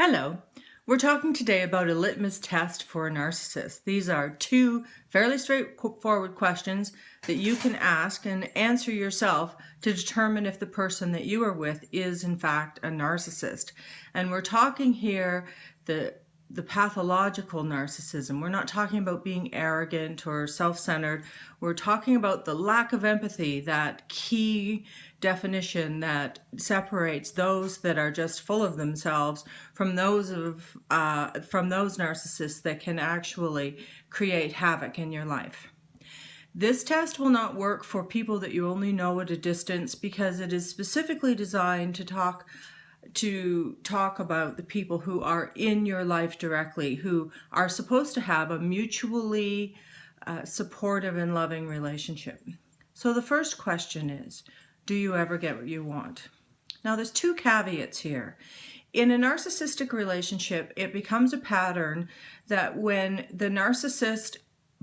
Hello. We're talking today about a litmus test for a narcissist. These are two fairly straightforward questions that you can ask and answer yourself to determine if the person that you are with is in fact a narcissist. And we're talking here the pathological narcissism. We're not talking about being arrogant or self-centered. We're talking about the lack of empathy, that key definition that separates those that are just full of themselves from those narcissists that can actually create havoc in your life. This test will not work for people that you only know at a distance because it is specifically designed to talk about the people who are in your life directly, who are supposed to have a mutually supportive and loving relationship. So the first question is, do you ever get what you want? Now there's two caveats here. In a narcissistic relationship, it becomes a pattern that when the narcissist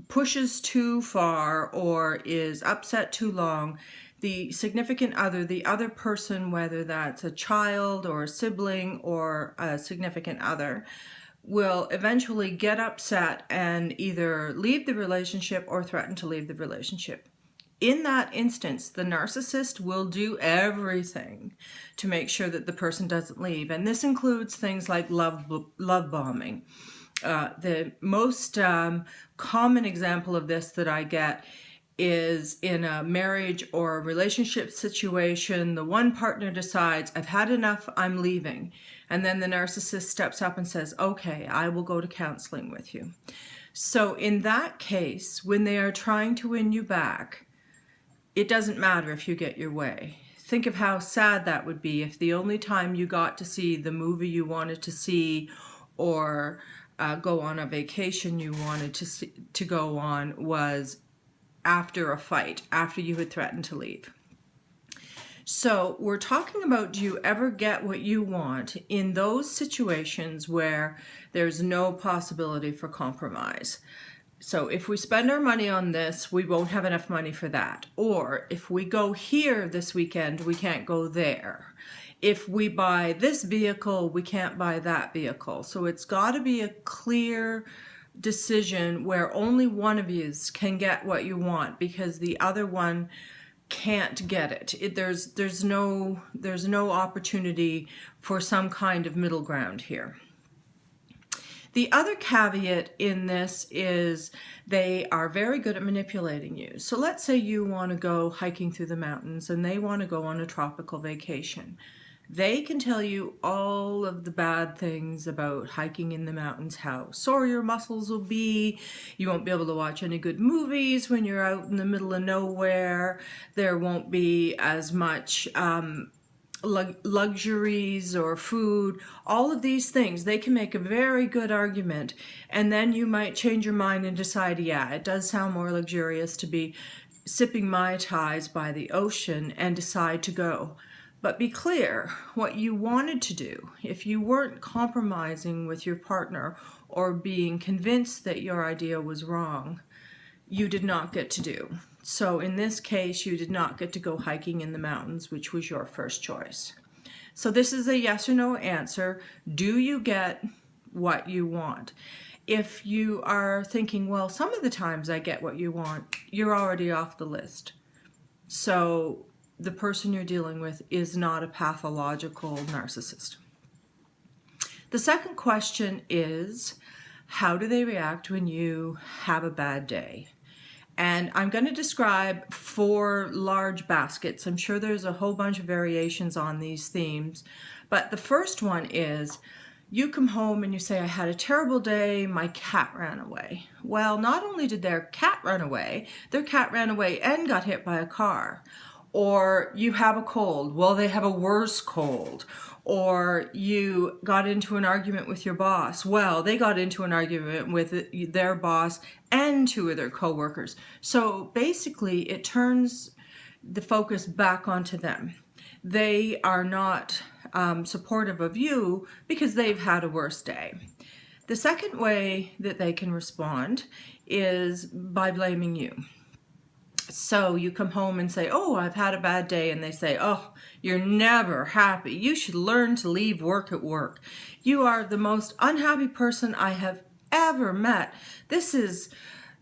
pushes too far or is upset too long, the significant other, the other person, whether that's a child or a sibling or a significant other, will eventually get upset and either leave the relationship or threaten to leave the relationship. In that instance, the narcissist will do everything to make sure that the person doesn't leave. And this includes things like love bombing. The most common example of this that I get is in a marriage or a relationship situation. The one partner decides, I've had enough, I'm leaving. And then the narcissist steps up and says, okay, I will go to counseling with you. So in that case, when they are trying to win you back, it doesn't matter if you get your way. Think of how sad that would be if the only time you got to see the movie you wanted to see or go on a vacation you wanted to go on was after a fight, after you had threatened to leave. So we're talking about, do you ever get what you want in those situations where there's no possibility for compromise? So if we spend our money on this, we won't have enough money for that. Or if we go here this weekend, we can't go there. If we buy this vehicle, we can't buy that vehicle. So it's got to be a clear decision where only one of you can get what you want because the other one can't get it. There's no opportunity for some kind of middle ground here. The other caveat in this is they are very good at manipulating you. So let's say you want to go hiking through the mountains and they want to go on a tropical vacation. They can tell you all of the bad things about hiking in the mountains, how sore your muscles will be, you won't be able to watch any good movies when you're out in the middle of nowhere, there won't be as much luxuries or food, all of these things. They can make a very good argument, and then you might change your mind and decide, yeah, it does sound more luxurious to be sipping Mai Tais by the ocean, and decide to go. But be clear what you wanted to do. If you weren't compromising with your partner or being convinced that your idea was wrong, you did not get to do. So in this case, you did not get to go hiking in the mountains, which was your first choice. So this is a yes or no answer. Do you get what you want? If you are thinking, well, some of the times I get what you want, you're already off the list. So the person you're dealing with is not a pathological narcissist. The second question is, how do they react when you have a bad day? And I'm going to describe 4 large baskets. I'm sure there's a whole bunch of variations on these themes. But the first one is, you come home and you say, I had a terrible day, my cat ran away. Well, not only did their cat run away and got hit by a car. Or you have a cold, well, they have a worse cold. Or you got into an argument with your boss, well, they got into an argument with their boss and 2 of their coworkers. So basically it turns the focus back onto them. They are not supportive of you because they've had a worse day. The second way that they can respond is by blaming you. So you come home and say, oh, I've had a bad day. And they say, oh, you're never happy. You should learn to leave work at work. You are the most unhappy person I have ever met. This is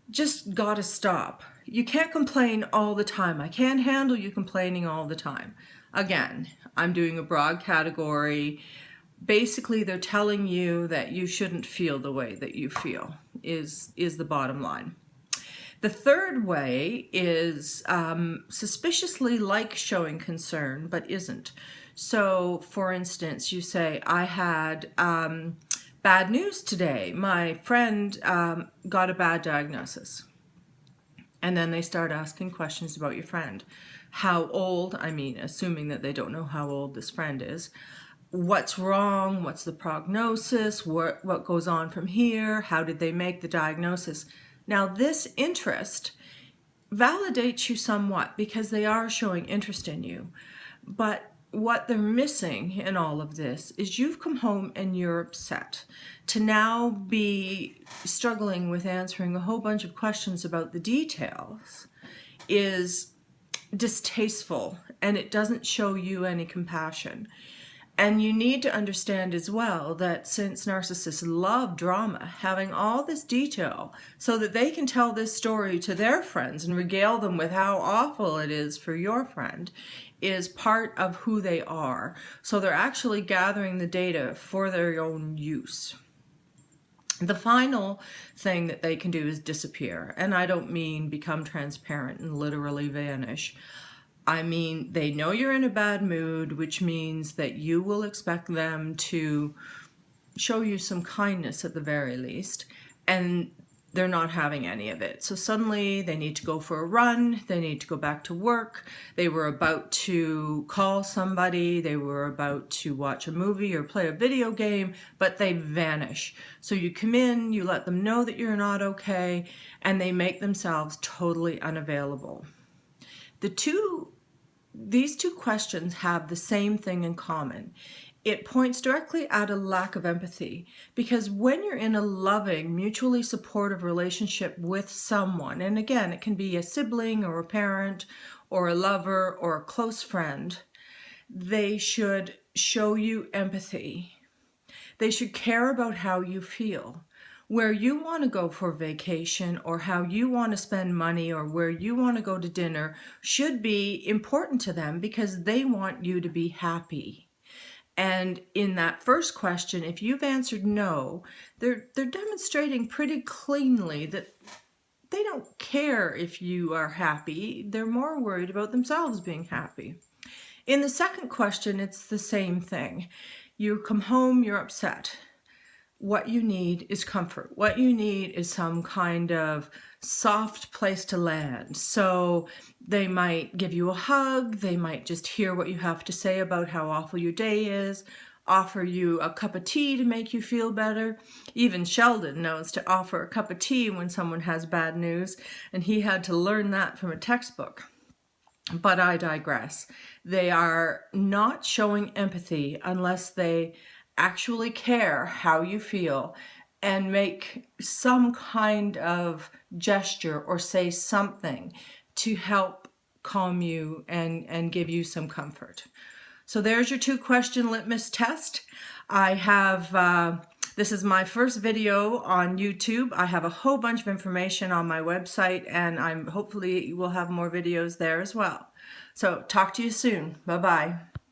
just gotta stop. You can't complain all the time. I can't handle you complaining all the time. Again, I'm doing a broad category. Basically, they're telling you that you shouldn't feel the way that you feel is the bottom line. The third way is suspiciously like showing concern, but isn't. So, for instance, you say, I had bad news today. My friend got a bad diagnosis. And then they start asking questions about your friend. How old? I mean, assuming that they don't know how old this friend is. What's wrong? What's the prognosis? What goes on from here? How did they make the diagnosis? Now, this interest validates you somewhat because they are showing interest in you. But what they're missing in all of this is you've come home and you're upset. To now be struggling with answering a whole bunch of questions about the details is distasteful, and it doesn't show you any compassion. And you need to understand as well that since narcissists love drama, having all this detail so that they can tell this story to their friends and regale them with how awful it is for your friend is part of who they are. So they're actually gathering the data for their own use. The final thing that they can do is disappear. And I don't mean become transparent and literally vanish. I mean, they know you're in a bad mood, which means that you will expect them to show you some kindness at the very least, and they're not having any of it. So suddenly they need to go for a run, they need to go back to work, they were about to call somebody, they were about to watch a movie or play a video game, but they vanish. So you come in, you let them know that you're not okay, and they make themselves totally unavailable. These two questions have the same thing in common. It points directly at a lack of empathy, because when you're in a loving, mutually supportive relationship with someone, and again, it can be a sibling or a parent or a lover or a close friend, they should show you empathy. They should care about how you feel. Where you want to go for vacation or how you want to spend money or where you want to go to dinner should be important to them because they want you to be happy. And in that first question, if you've answered no, they're demonstrating pretty cleanly that they don't care if you are happy. They're more worried about themselves being happy. In the second question, it's the same thing. You come home, you're upset. What you need is comfort. What you need is some kind of soft place to land. So they might give you a hug. They might just hear what you have to say about how awful your day is, offer you a cup of tea to make you feel better. Even Sheldon knows to offer a cup of tea when someone has bad news, and he had to learn that from a textbook. But I digress. They are not showing empathy unless they actually care how you feel and make some kind of gesture or say something to help calm you and give you some comfort. So there's your 2-question litmus test. I have, this is my first video on YouTube. I have a whole bunch of information on my website, and hopefully we'll have more videos there as well. So talk to you soon. Bye-bye.